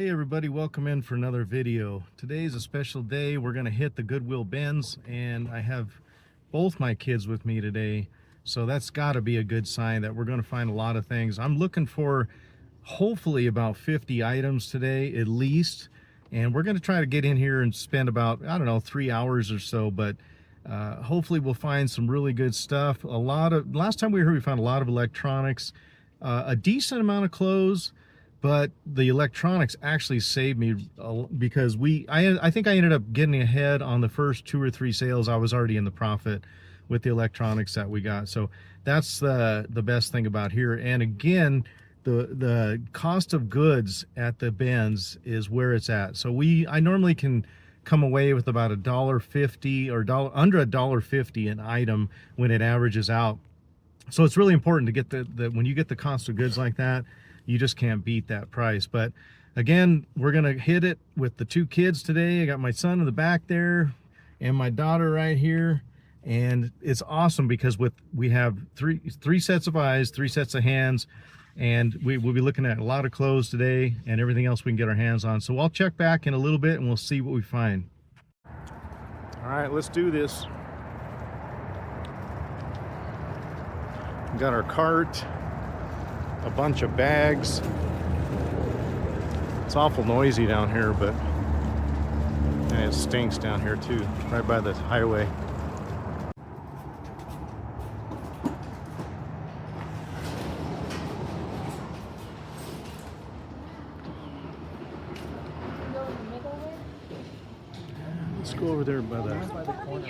Hey everybody, welcome in for another video. Today's a special day. We're going to hit the Goodwill bins, and I have both my kids with me today, so that's got to be a good sign that we're going to find a lot of things. I'm looking for hopefully about 50 items today at least, and we're going to try to get in here and spend about, I don't know, 3 hours or so, but hopefully we'll find some really good stuff. Last time we were here, we found a lot of electronics, a decent amount of clothes, but the electronics actually saved me because I think I ended up getting ahead on the first 2 or 3 sales. I was already in the profit with the electronics that we got. So that's the best thing about here. And again, the cost of goods at the bins is where it's at. So I normally can come away with about $1.50 or under $1.50 an item when it averages out. So it's really important to get when you get the cost of goods like that, you just can't beat that price. But again, we're gonna hit it with the 2 kids today. I got my son in the back there and my daughter right here, and it's awesome because we have three sets of eyes, 3 sets of hands, and we'll be looking at a lot of clothes today and everything else we can get our hands on. So I'll check back in a little bit and we'll see what we find. All right, let's do this. We got our cart, a bunch of bags. It's awful noisy down here, but and it stinks down here too, right by the highway. Let's go over there by the corner.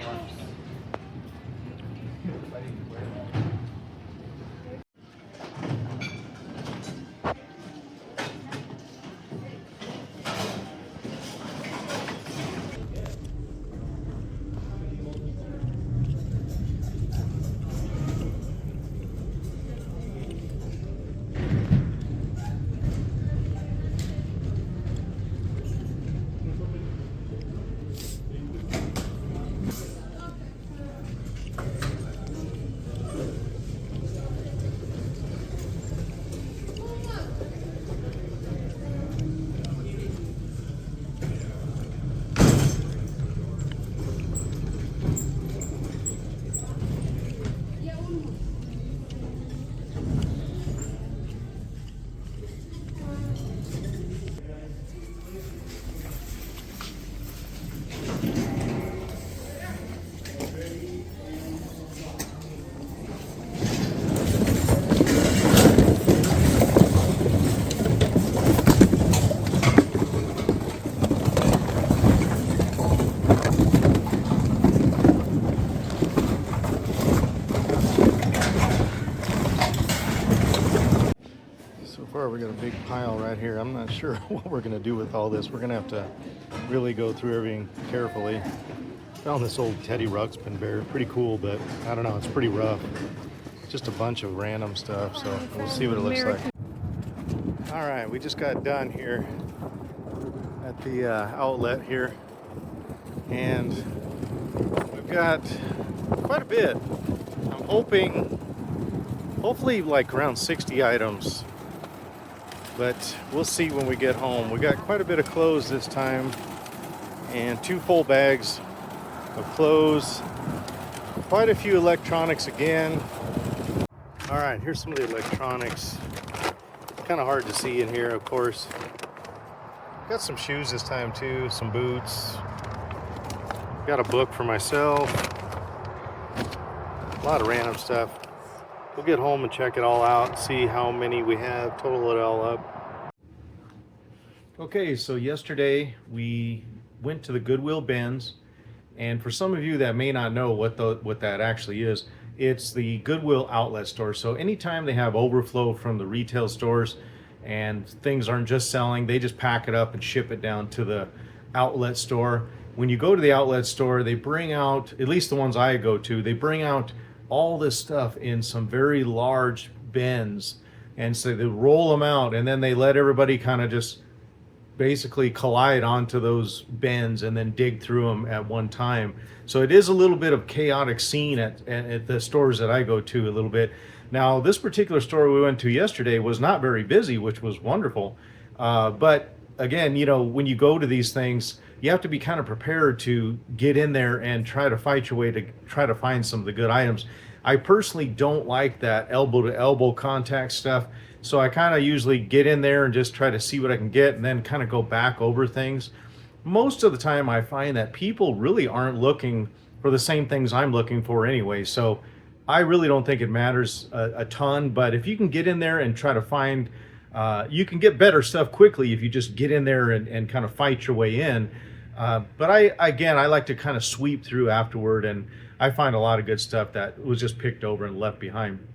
We got a big pile right here. I'm not sure what we're going to do with all this. We're going to have to really go through everything carefully. Found this old Teddy Ruxpin bear. Pretty cool, but I don't know. It's pretty rough. Just a bunch of random stuff, so we'll see what it looks like. All right, we just got done here at the outlet here, and we've got quite a bit. I'm hopefully like around 60 items. But we'll see when we get home. We got quite a bit of clothes this time, and 2 full bags of clothes. Quite a few electronics again. All right, here's some of the electronics. Kind of hard to see in here, of course. Got some shoes this time too, some boots. Got a book for myself. A lot of random stuff. We'll get home and check it all out, see how many we have, total it all up. Okay, so yesterday we went to the Goodwill bins, and for some of you that may not know what that actually is, it's the Goodwill Outlet Store. So anytime they have overflow from the retail stores and things aren't just selling, they just pack it up and ship it down to the outlet store. When you go to the outlet store, they bring out, at least the ones I go to, they bring out all this stuff in some very large bins, and so they roll them out and then they let everybody kind of just basically collide onto those bins and then dig through them at one time. So it is a little bit of chaotic scene at the stores that I go to a little bit. Now this particular store we went to yesterday was not very busy, which was wonderful, but again, you know, when you go to these things, you have to be kind of prepared to get in there and try to fight your way to try to find some of the good items. I personally don't like that elbow to elbow contact stuff. So I kind of usually get in there and just try to see what I can get and then kind of go back over things. Most of the time I find that people really aren't looking for the same things I'm looking for anyway. So I really don't think it matters a ton, but if you can get in there and try to find, you can get better stuff quickly if you just get in there and kind of fight your way in. But I like to kind of sweep through afterward, and I find a lot of good stuff that was just picked over and left behind.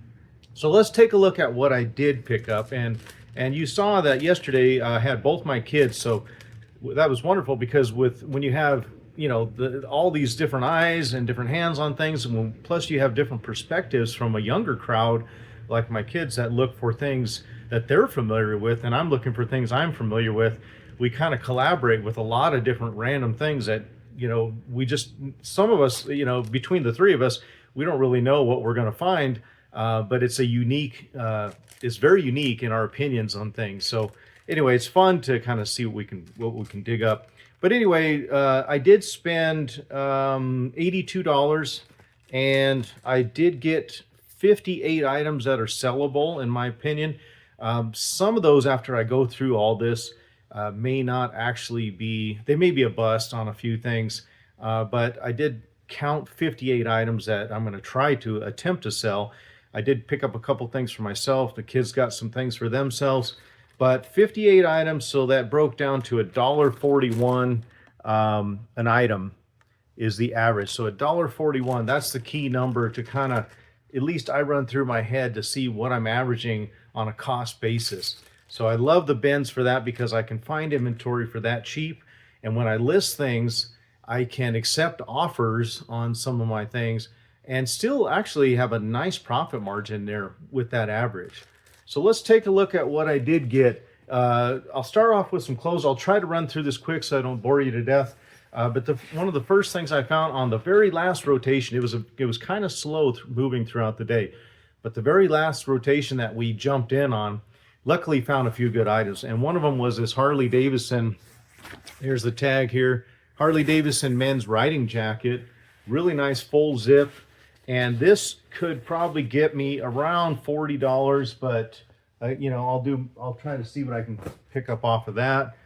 So let's take a look at what I did pick up. And you saw that yesterday I had both my kids, so that was wonderful, because when you have, you know, all these different eyes and different hands on things, and plus you have different perspectives from a younger crowd like my kids that look for things that they're familiar with, and I'm looking for things I'm familiar with. We kind of collaborate with a lot of different random things that, you know, some of us, you know, between the three of us, we don't really know what we're going to find, but it's it's very unique in our opinions on things. So anyway, it's fun to kind of see what we can dig up. But anyway, I did spend $82, and I did get 58 items that are sellable, in my opinion. Some of those, after I go through all this, may not actually be, they may be a bust on a few things, but I did count 58 items that I'm going to try to attempt to sell. I did pick up a couple things for myself. The kids got some things for themselves, but 58 items, so that broke down to $1.41 an item is the average. So $1.41, that's the key number to kind of, at least I run through my head to see what I'm averaging on a cost basis. So I love the bins for that, because I can find inventory for that cheap. And when I list things, I can accept offers on some of my things and still actually have a nice profit margin there with that average. So let's take a look at what I did get. I'll start off with some clothes. I'll try to run through this quick so I don't bore you to death. But one of the first things I found on the very last rotation, it was kind of slow moving throughout the day, but the very last rotation that we jumped in on, luckily found a few good items. And one of them was this Harley Davidson, here's the tag here, Harley Davidson men's riding jacket, really nice full zip. And this could probably get me around $40, but you know, I'll try to see what I can pick up off of that.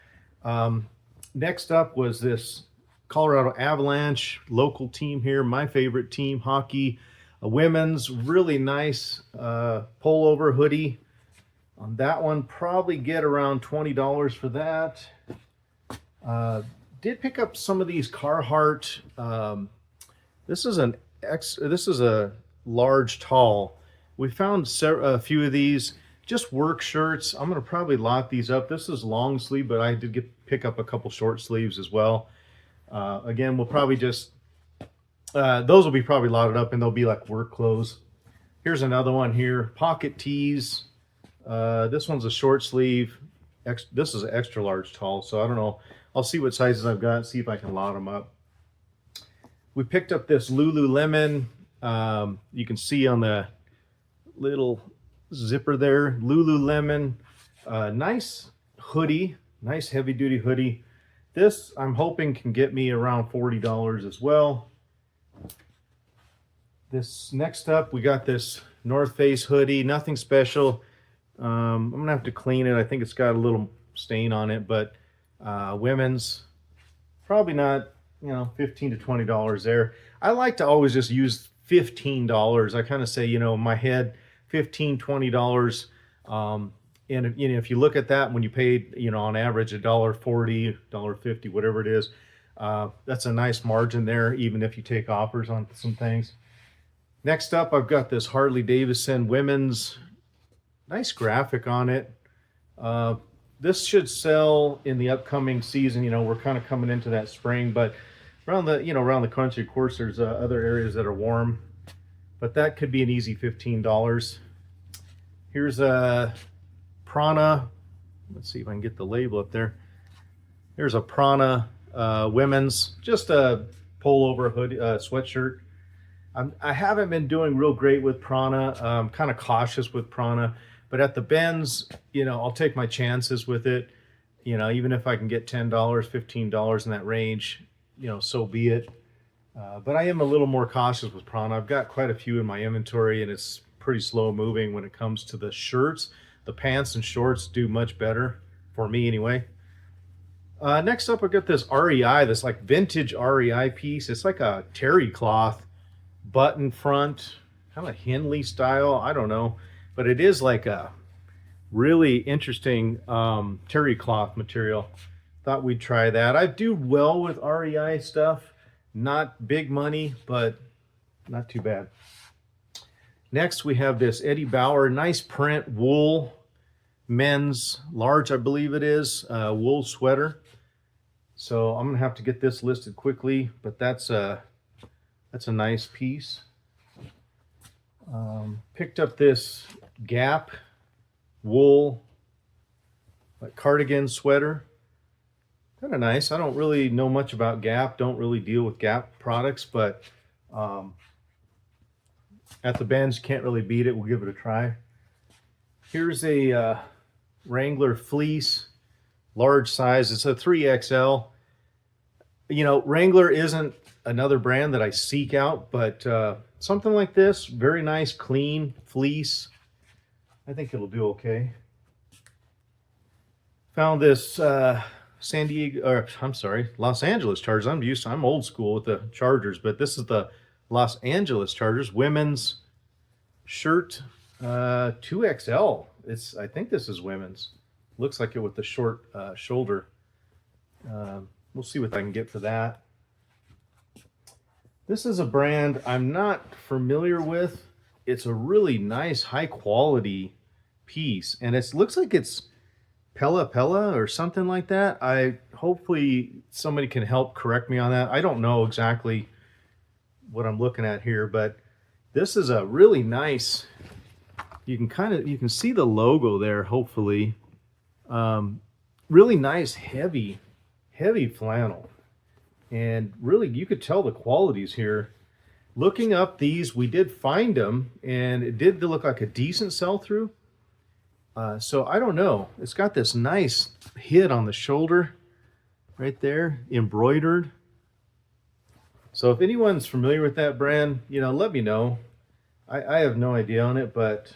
Next up was this Colorado Avalanche local team here, my favorite team, hockey, a women's really nice pullover hoodie. On that one, probably get around $20 for that. Did pick up some of these Carhartt. This is a large tall. We found a few of these, just work shirts. I'm going to probably lot these up. This is long sleeve, but I did pick up a couple short sleeves as well. Again, we'll probably just, those will be probably lotted up, and they'll be like work clothes. Here's another one here, pocket tees. This one's a short sleeve. This is an extra large tall, so I don't know. I'll see what sizes I've got, see if I can lot them up. We picked up this Lululemon. You can see on the little zipper there, Lululemon. Nice hoodie, nice heavy duty hoodie. This I'm hoping can get me around $40 as well. This next up, we got this North Face hoodie, nothing special. I'm gonna have to clean it. I think it's got a little stain on it, but women's, probably not, you know, $15 to $20 there. I like to always just use $15. I kind of say, you know, in my head, $15, $20. And you know, if you look at that, when you paid, you know, on average $1.40, $1.50, whatever it is, that's a nice margin there, even if you take offers on some things. Next up, I've got this Harley Davidson women's, nice graphic on it. This should sell in the upcoming season. You know, we're kind of coming into that spring, but around the country, of course, there's other areas that are warm, but that could be an easy $15. Here's a Prana. Let's see if I can get the label up there. Here's a Prana women's, just a pullover hoodie, sweatshirt. I haven't been doing real great with Prana. I'm kind of cautious with Prana, but at the bends, you know, I'll take my chances with it. You know, even if I can get $10, $15 in that range, you know, so be it. But I am a little more cautious with prana. I've got quite a few in my inventory, and it's pretty slow moving when it comes to the shirts. The pants and shorts do much better for me anyway. Next up, I've got this REI, this like vintage REI piece. It's like a terry cloth button front, kind of Henley style. I don't know, but it is like a really interesting terry cloth material. Thought we'd try that. I do well with REI stuff. Not big money, but not too bad. Next, we have this Eddie Bauer, nice print wool, men's large, I believe it is, wool sweater. So I'm gonna have to get this listed quickly, but that's a nice piece. Picked up this Gap wool like cardigan sweater. Kind of nice. I don't really know much about Gap. Don't really deal with Gap products, but at the Benz, can't really beat it. We'll give it a try. Here's a Wrangler fleece, large size. It's a 3XL. You know, Wrangler isn't another brand that I seek out, but something like this, very nice, clean fleece. I think it'll do okay. Found this San Diego, or I'm sorry, Los Angeles Chargers. I'm old school with the Chargers, but this is the Los Angeles Chargers women's shirt, 2XL. I think this is women's. Looks like it with the short shoulder. We'll see what I can get for that. This is a brand I'm not familiar with. It's a really nice, high quality piece, and it looks like it's Pella or something like that. Hopefully somebody can help correct me on that. I don't know exactly what I'm looking at here, but this is a really nice, you can see the logo there, hopefully. Really nice, heavy flannel. And really, you could tell the qualities here. Looking up these, we did find them, and it did look like a decent sell-through. So I don't know. It's got this nice hit on the shoulder right there, embroidered. So if anyone's familiar with that brand, you know, let me know. I have no idea on it, but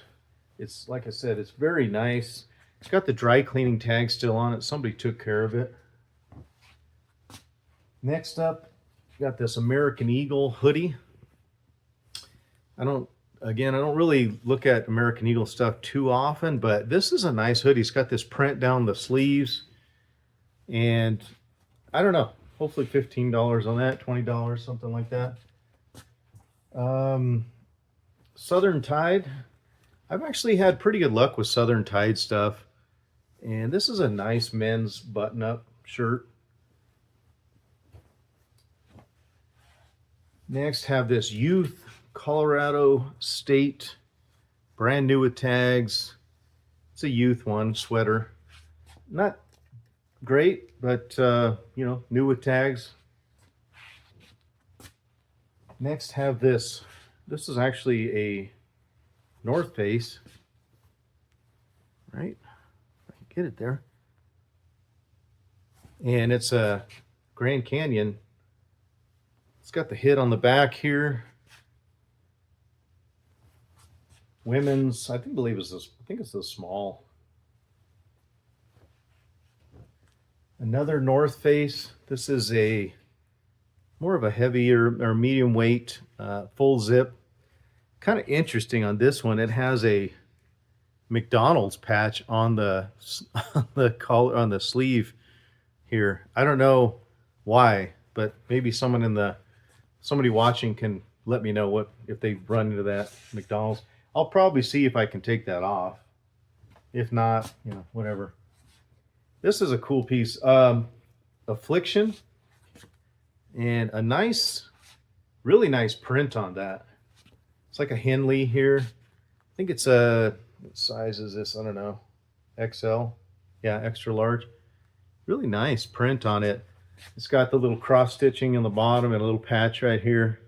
it's, like I said, it's very nice. It's got the dry cleaning tag still on it. Somebody took care of it. Next up, got this American Eagle hoodie. I don't really look at American Eagle stuff too often, but this is a nice hoodie. It's got this print down the sleeves, and I don't know, hopefully $15 on that, $20, something like that. Southern Tide. I've actually had pretty good luck with Southern Tide stuff, and this is a nice men's button-up shirt. Next, have this Youth Colorado State, brand new with tags. It's a youth one, sweater. Not great, but you know, new with tags. Next, have this. This is actually a North Face, right? If I can get it there. And it's a Grand Canyon. It's got the hit on the back here. Women's, I think it's this small. Another North Face. This is a more of a heavier or medium weight, full zip. Kind of interesting on this one. It has a McDonald's patch on the collar, on the sleeve here. I don't know why, but maybe somebody watching can let me know if they run into that McDonald's. I'll probably see if I can take that off. If not, you know, whatever. This is a cool piece. Affliction, and a nice, really nice print on that. It's like a Henley here. I think it's what size is this? I don't know. XL. Yeah, extra large. Really nice print on it. It's got the little cross stitching in the bottom and a little patch right here.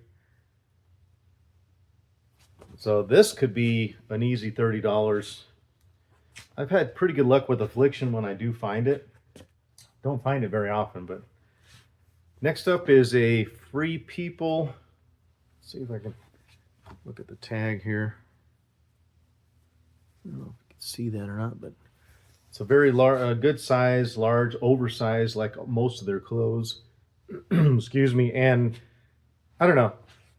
So this could be an easy $30. I've had pretty good luck with Affliction when I do find it. don't find it very often. But next up is a Free People. Let's see if I can look at the tag here. I don't know if you can see that or not, but it's a very large, good size, large, oversized, like most of their clothes. Excuse me. And I don't know,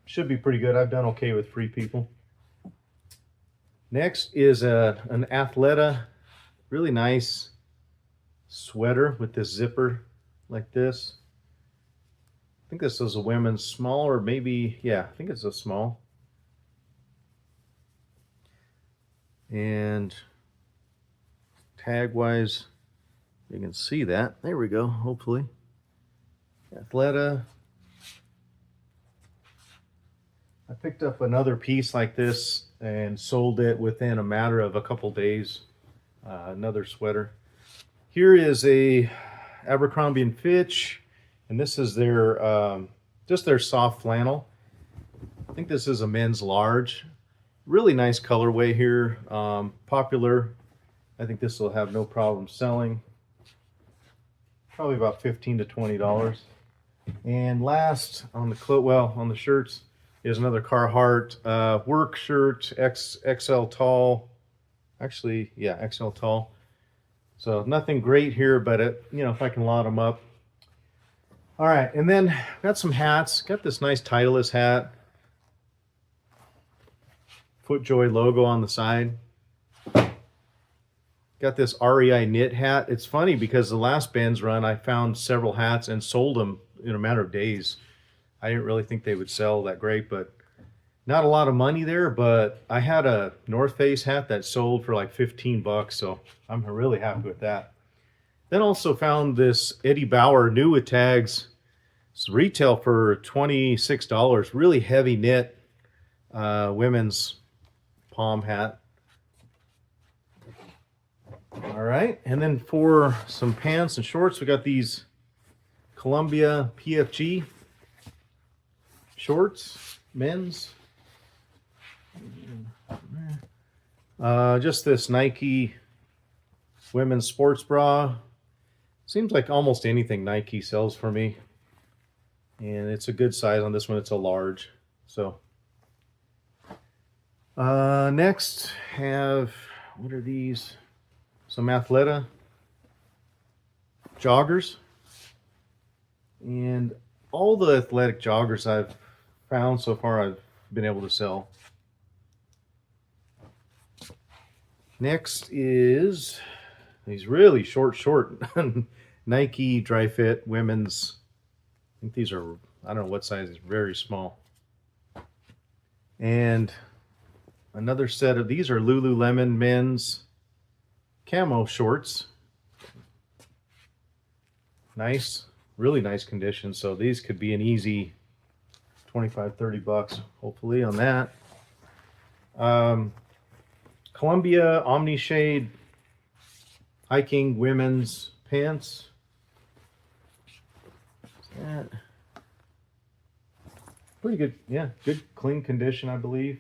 should be pretty good. I've done okay with Free People. Next is an Athleta, really nice sweater with this zipper like this. I think this is a women's small, or maybe, yeah, I think it's a small. And tag wise, you can see that. There we go, hopefully. Athleta. I picked up another piece like this and sold it within a matter of a couple days. Another sweater. Here is a Abercrombie and Fitch, and this is their just their soft flannel. I think this is a men's large. Really nice colorway here. Popular. I think this will have no problem selling. Probably about $15 to $20. And last on the on the shirts is another Carhartt work shirt, XL tall. Actually, yeah, XL tall. So nothing great here, but you know, if I can lot them up. All right, and then got some hats. Got this nice Titleist hat. FootJoy logo on the side. Got this REI knit hat. It's funny because the last Ben's run, I found several hats and sold them in a matter of days. I didn't really think they would sell that great, but not a lot of money there. But I had a North Face hat that sold for like 15 bucks, so I'm really happy with that. Then also found this Eddie Bauer new with tags. It's retail for $26. Really heavy knit women's palm hat. All right, and then for some pants and shorts, we got these Columbia PFG shorts, men's. Just this Nike women's sports bra. Seems like almost anything Nike sells for me. And it's a good size on this one. It's a large. So next have, what are these? Some Athleta joggers. And all the athletic joggers I've found so far, I've been able to sell. Next is these really short Nike dry fit women's. I think these are, I don't know what size, very small. And another set of these are Lululemon men's camo shorts. Nice, really nice condition. So these could be an easy 25, 30 bucks, hopefully, on that. Columbia Omni Shade hiking women's pants. What's that? Pretty good, yeah, good clean condition, I believe.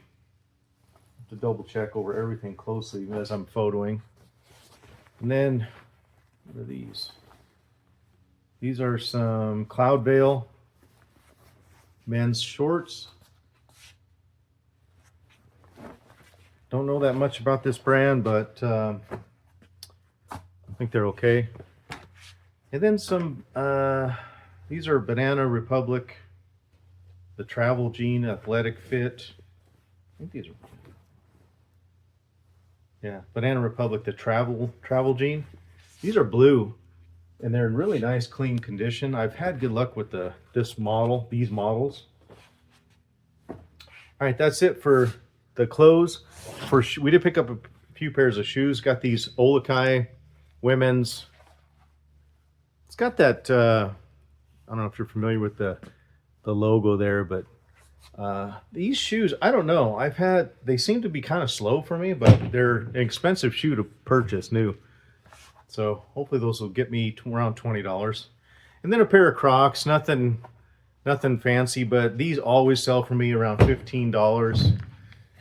Have to double check over everything closely as I'm photoing. And then, what are these? These are some Cloudveil men's shorts. Don't know that much about this brand, but I think they're okay. And then some, these are Banana Republic, the Travel Jean Athletic Fit. I think these are, yeah, Banana Republic, the Travel Jean. These are blue, and they're in really nice, clean condition. I've had good luck with these models. All right, that's it for the clothes. We did pick up a few pairs of shoes. Got these Olakai women's. It's got that, I don't know if you're familiar with the logo there, but these shoes, I don't know. They seem to be kind of slow for me, but they're an expensive shoe to purchase new. So hopefully those will get me around $20. And then a pair of Crocs, nothing fancy, but these always sell for me around $15.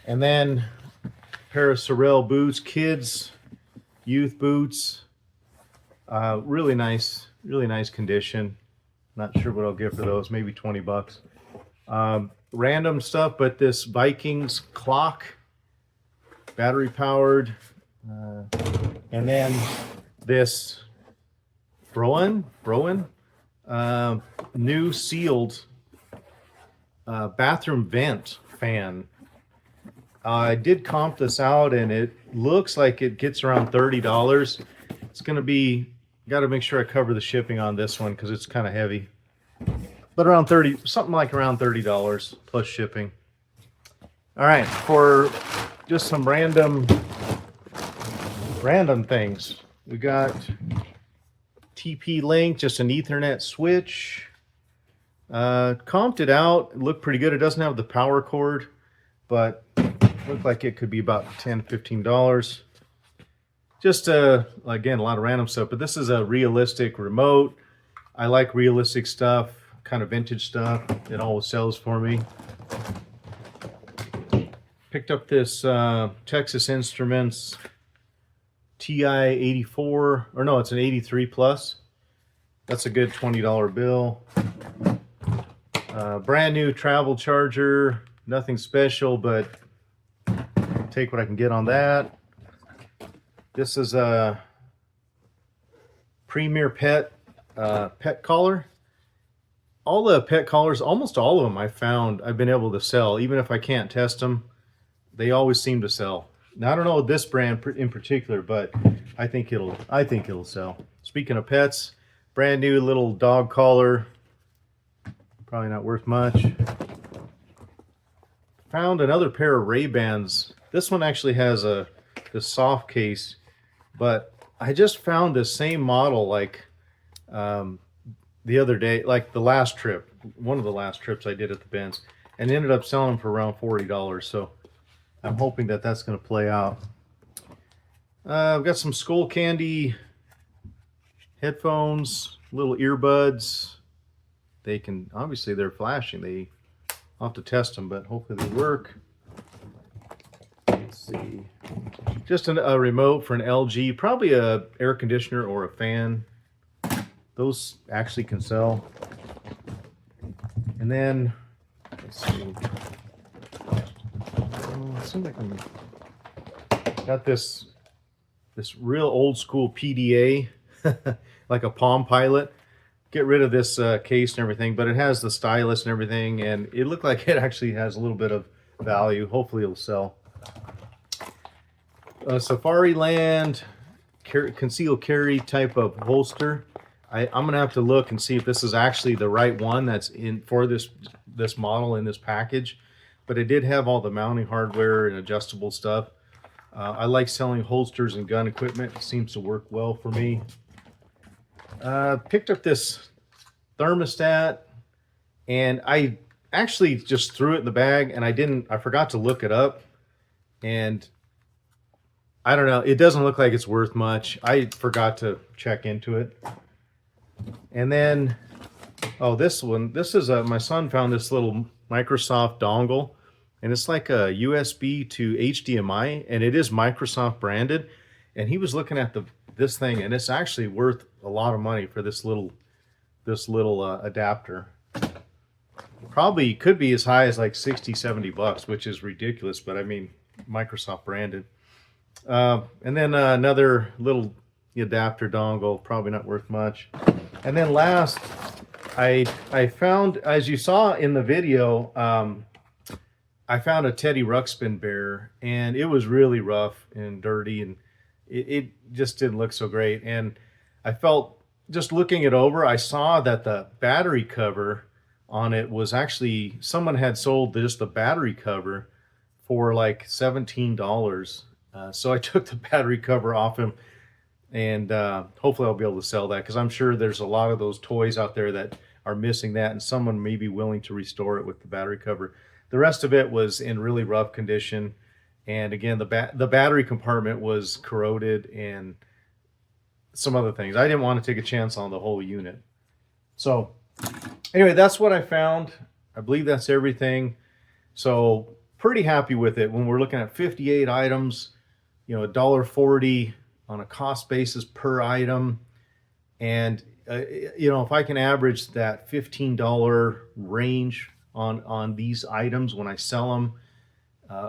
And then a pair of Sorel boots, kids, youth boots. Really nice really nice condition. Not sure what I'll get for those, maybe 20 bucks. Random stuff, but this Vikings clock, battery powered, and then this Broen new sealed bathroom vent fan. I did comp this out, and it looks like it gets around $30. It's gonna be, got to make sure I cover the shipping on this one because it's kind of heavy, but around 30, something like around $30 plus shipping. All right, for just some random things, we got TP-Link, just an Ethernet switch. Comped it out, it looked pretty good. It doesn't have the power cord, but looked like it could be about $10-15. Just again, a lot of random stuff, but this is a realistic remote. I like realistic stuff, kind of vintage stuff. It always sells for me. Picked up this Texas Instruments TI-84, or no, it's an 83 plus. That's a good $20 bill. Brand new travel charger, nothing special, but take what I can get on that. This is a Premier Pet pet collar. All the pet collars, almost all of them I've been able to sell, even if I can't test them. They always seem to sell. Now, I don't know this brand in particular, but I think it'll sell. Speaking of pets, brand new little dog collar. Probably not worth much. Found another pair of Ray-Bans. This one actually has this soft case, but I just found this same model like the other day, like the last trip, one of the last trips I did at the bins, and ended up selling them for around $40. So I'm hoping that that's going to play out. I've got some Skull Candy headphones, little earbuds. They can, obviously they're flashing. I'll have to test them, but hopefully they work. Let's see. Just a remote for an LG, probably a air conditioner or a fan. Those actually can sell. And then, let's see. It seems like I'm got this real old school PDA, like a Palm Pilot. Get rid of this case and everything, but it has the stylus and everything, and it looked like it actually has a little bit of value. Hopefully it'll sell. Safari Land conceal carry type of holster. I'm gonna have to look and see if this is actually the right one that's in for this model in this package, but it did have all the mounting hardware and adjustable stuff. I like selling holsters and gun equipment. It seems to work well for me. Picked up this thermostat, and I actually just threw it in the bag, and I forgot to look it up, and I don't know, it doesn't look like it's worth much. I forgot to check into it. And then, oh, this is my son found this little Microsoft dongle, and it's like a USB to HDMI, and it is Microsoft branded, and he was looking at this thing, and it's actually worth a lot of money for this little adapter. Probably could be as high as like 60-70 bucks, which is ridiculous, but I mean, Microsoft branded. And then another little adapter dongle, probably not worth much. And then last, I found, as you saw in the video, I found a Teddy Ruxpin bear, and it was really rough and dirty, and it just didn't look so great. And I felt, just looking it over, I saw that the battery cover on it was actually, someone had sold just the battery cover for like $17. So I took the battery cover off him, and hopefully I'll be able to sell that, because I'm sure there's a lot of those toys out there that are missing that, and someone may be willing to restore it with the battery cover. The rest of it was in really rough condition, and again, the battery compartment was corroded and some other things. I didn't want to take a chance on the whole unit. So anyway, that's what I found. I believe that's everything. So pretty happy with it. When we're looking at 58 items, you know, $1.40 on a cost basis per item. And you know, if I can average that $15 range on these items when I sell them,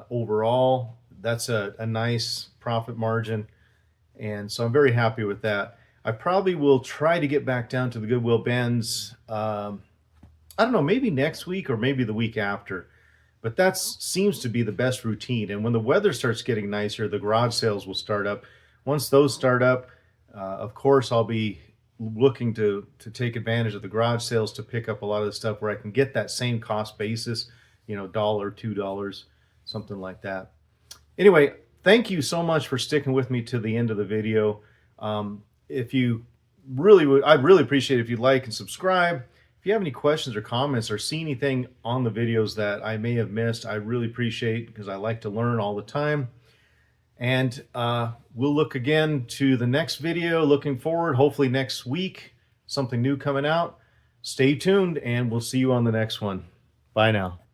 overall, that's a nice profit margin. And so I'm very happy with that. I probably will try to get back down to the Goodwill bins. I don't know, maybe next week or maybe the week after. But that seems to be the best routine. And when the weather starts getting nicer, the garage sales will start up. Once those start up, of course, I'll be looking to take advantage of the garage sales to pick up a lot of the stuff where I can get that same cost basis, you know, $1, $2, something like that. Anyway, thank you so much for sticking with me to the end of the video. If you really would, I'd really appreciate it if you'd like and subscribe. If you have any questions or comments or see anything on the videos that I may have missed, I really appreciate, because I like to learn all the time. And we'll look again to the next video. Looking forward, hopefully next week, something new coming out. Stay tuned, and we'll see you on the next one. Bye now.